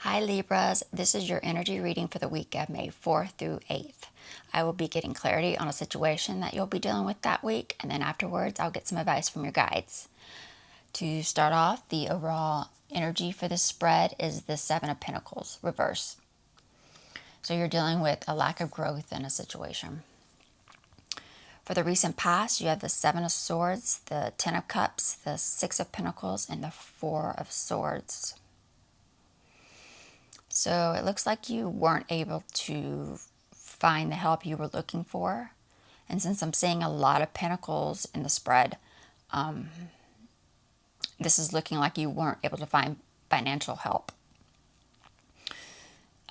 Hi Libras, this is your energy reading for the week of May 4th through 8th. I will be getting clarity on a situation that you'll be dealing with that week, and then afterwards I'll get some advice from your guides. To start off, the overall energy for this spread is the Seven of Pentacles, reverse. So you're dealing with a lack of growth in a situation. For the recent past, you have the Seven of Swords, the Ten of Cups, the Six of Pentacles, and the Four of Swords. So it looks like you weren't able to find the help you were looking for. And since I'm seeing a lot of pentacles in the spread, this is looking like you weren't able to find financial help.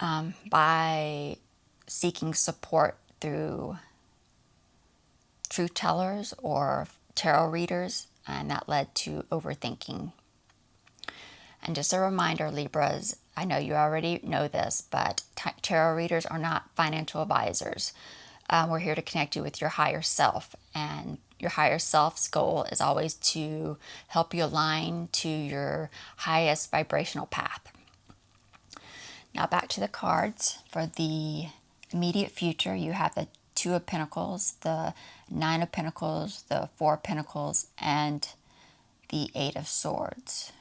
By seeking support through truth tellers or tarot readers, and that led to overthinking. And just a reminder, Libras, I know you already know this, but tarot readers are not financial advisors. We're here to connect you with your higher self, and your higher self's goal is always to help you align to your highest vibrational path. Now back to the cards. For the immediate future, you have the Two of Pentacles, the Nine of Pentacles, the Four of Pentacles, and the Eight of Swords.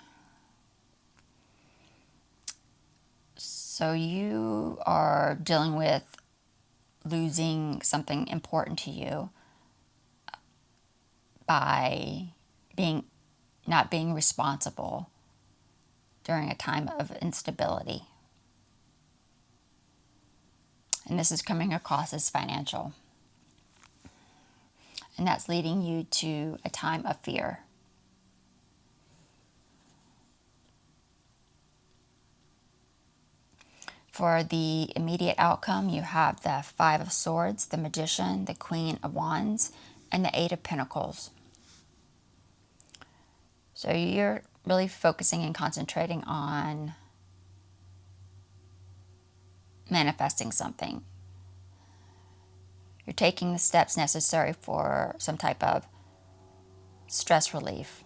So you are dealing with losing something important to you by not being responsible during a time of instability. And this is coming across as financial. And that's leading you to a time of fear. For the immediate outcome, you have the Five of Swords, the Magician, the Queen of Wands, and the Eight of Pentacles. So you're really focusing and concentrating on manifesting something. You're taking the steps necessary for some type of stress relief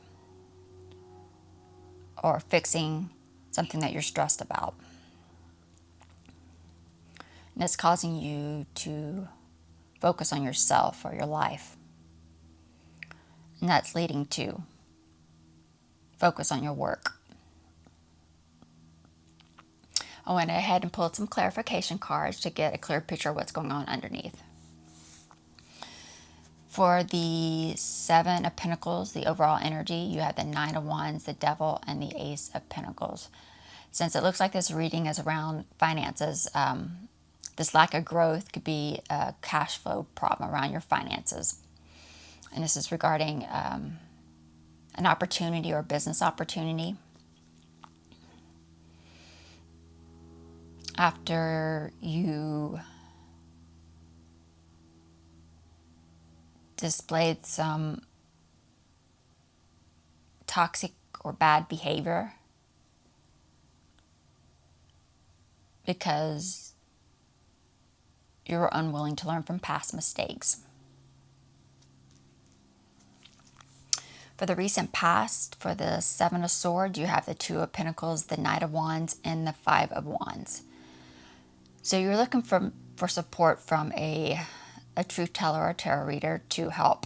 or fixing something that you're stressed about. And it's causing you to focus on yourself or your life. And that's leading to focus on your work. I went ahead and pulled some clarification cards to get a clear picture of what's going on underneath. For the Seven of Pentacles, the overall energy, you have the Nine of Wands, the Devil, and the Ace of Pentacles. Since it looks like this reading is around finances, this lack of growth could be a cash flow problem around your finances. And this is regarding an opportunity or business opportunity. After you displayed some toxic or bad behavior because you were unwilling to learn from past mistakes. For the recent past, for the Seven of Swords, you have the Two of Pentacles, the Knight of Wands, and the Five of Wands. So you're looking for support from a truth teller or a tarot reader to help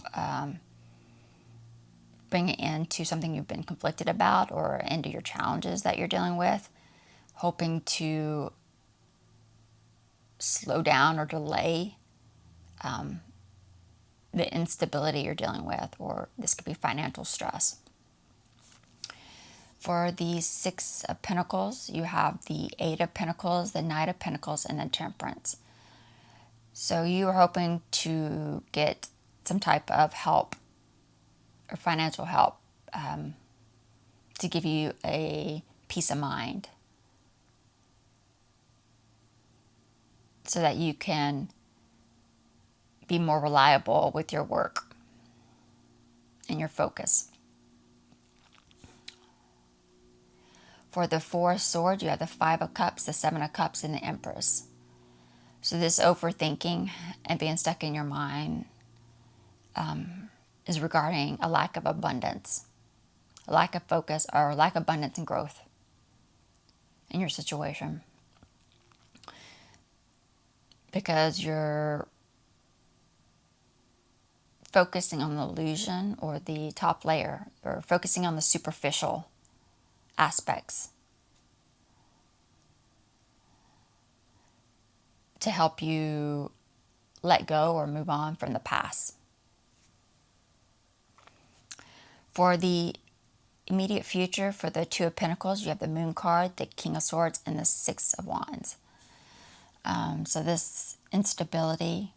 bring it into something you've been conflicted about or into your challenges that you're dealing with, hoping to slow down or delay the instability you're dealing with, or this could be financial stress. For the Six of Pentacles, you have the Eight of Pentacles, the Knight of Pentacles, and the Temperance. So you are hoping to get some type of help or financial help to give you a peace of mind so that you can be more reliable with your work and your focus. For the Four of Swords, you have the Five of Cups, the Seven of Cups, and the Empress. So this overthinking and being stuck in your mind is regarding a lack of abundance, a lack of focus, or lack of abundance and growth in your situation, because you're focusing on the illusion or the top layer, or focusing on the superficial aspects to help you let go or move on from the past. For the immediate future, for the Two of Pentacles, you have the Moon card, the King of Swords, and the Six of Wands. So this instability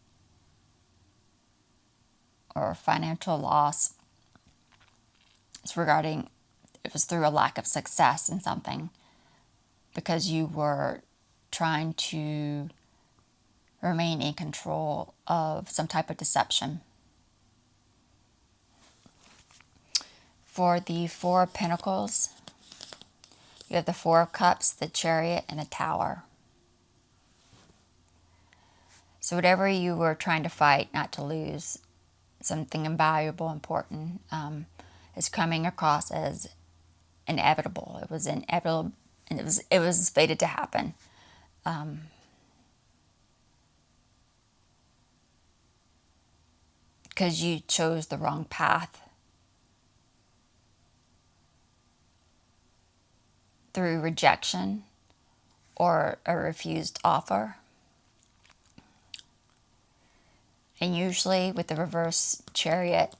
or financial loss is regarding, it was through a lack of success in something, because you were trying to remain in control of some type of deception. For the Four of Pentacles, you have the Four of Cups, the Chariot, and the Tower. So whatever you were trying to fight, not to lose, something invaluable, important, is coming across as inevitable. It was inevitable, and it was fated to happen. Because you chose the wrong path through rejection or a refused offer. And usually with the reverse Chariot,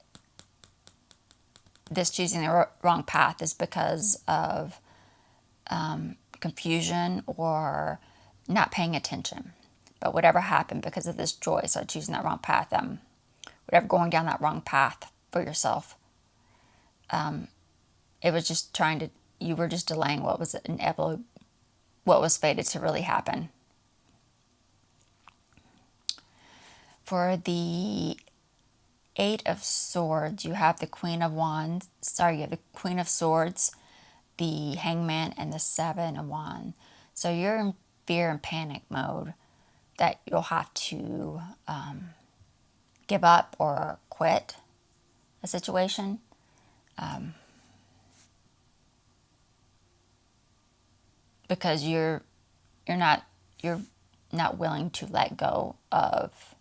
this choosing the wrong path is because of confusion or not paying attention. But whatever happened because of this choice of choosing that wrong path, whatever going down that wrong path for yourself, it was just you were just delaying what was inevitable, what was fated to really happen. For the Eight of Swords, you have the Queen of Wands. You have the Queen of Swords, the Hangman, and the Seven of Wands. So you're in fear and panic mode that you'll have to give up or quit a situation. Because you're not willing to let go of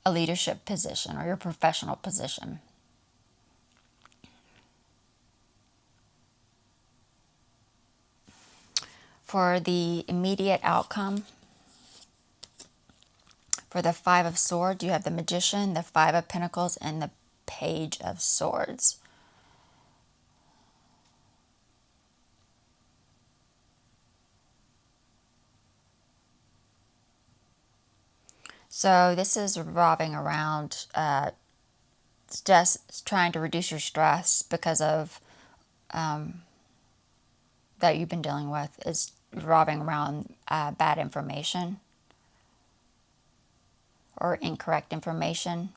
a leadership position or your professional position. For the immediate outcome, for the Five of Swords, you have the Magician, the Five of Pentacles, and the Page of Swords. So this is revolving around just trying to reduce your stress because of that you've been dealing with, is revolving around bad information or incorrect information,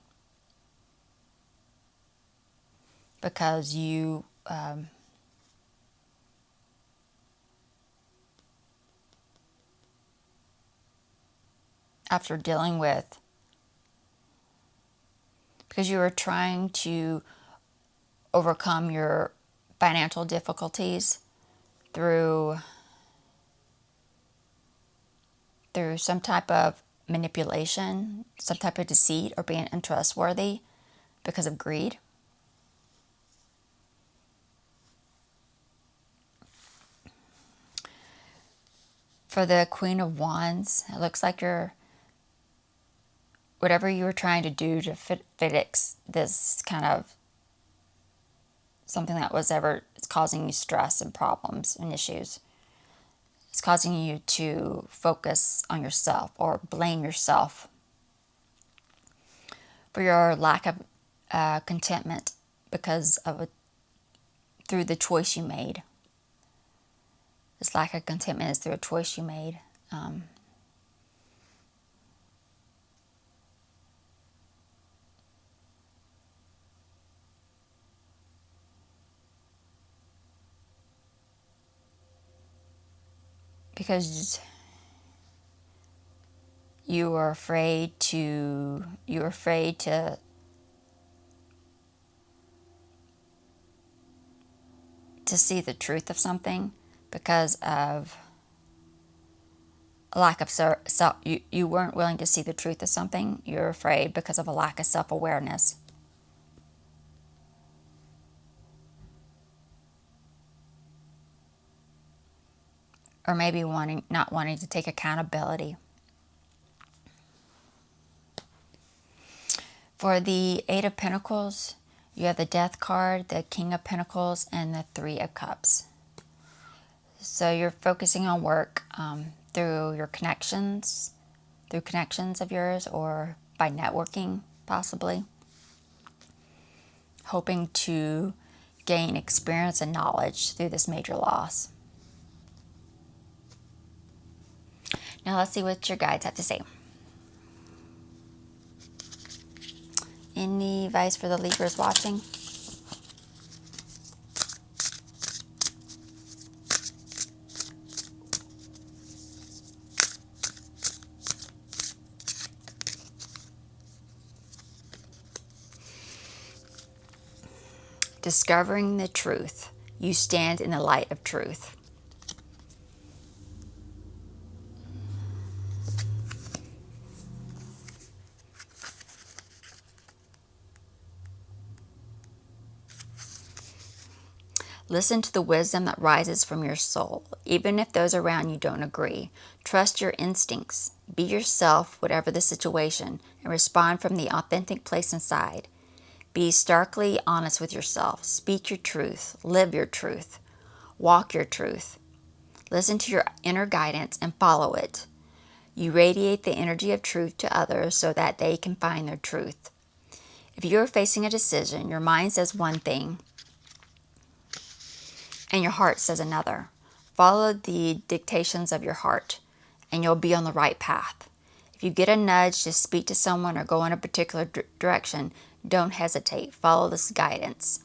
because you after dealing with, because you were trying to overcome your financial difficulties through some type of manipulation, some type of deceit, or being untrustworthy because of greed. For the Queen of Wands, it looks like whatever you were trying to do to fix this kind of something that it's causing you stress and problems and issues. It's causing you to focus on yourself or blame yourself for your lack of contentment because of through the choice you made. This lack of contentment is through a choice you made. Because you were afraid to to see the truth of something because of a lack of self. You weren't willing to see the truth of something. You're afraid because of a lack of self-awareness. Or maybe not wanting to take accountability. For the Eight of Pentacles, you have the Death card, the King of Pentacles, and the Three of Cups. So you're focusing on work through your connections, of yours, or by networking, possibly. Hoping to gain experience and knowledge through this major loss. Now let's see what your guides have to say. Any advice for the Libras watching? Discovering the truth. You stand in the light of truth. Listen to the wisdom that rises from your soul, even if those around you don't agree. Trust your instincts. Be yourself, whatever the situation, and respond from the authentic place inside. Be starkly honest with yourself. Speak your truth. Live your truth. Walk your truth. Listen to your inner guidance and follow it. You radiate the energy of truth to others so that they can find their truth. If you are facing a decision, your mind says one thing and your heart says another. Follow the dictations of your heart and you'll be on the right path. If you get a nudge to speak to someone or go in a particular direction, don't hesitate. Follow this guidance.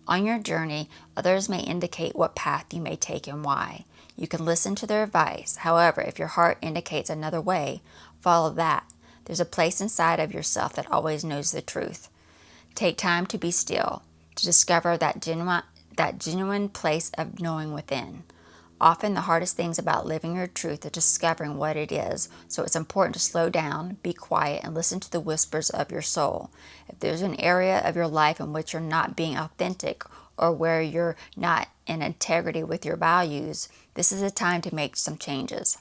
On your journey, others may indicate what path you may take and why. You can listen to their advice. However, if your heart indicates another way, follow that. There's a place inside of yourself that always knows the truth. Take time to be still, to discover that genuine place of knowing within. Often the hardest things about living your truth are discovering what it is, so it's important to slow down, be quiet, and listen to the whispers of your soul. If there's an area of your life in which you're not being authentic or where you're not in integrity with your values, this is the time to make some changes.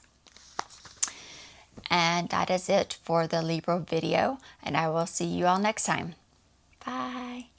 And that is it for the Libra video, and I will see you all next time. Bye.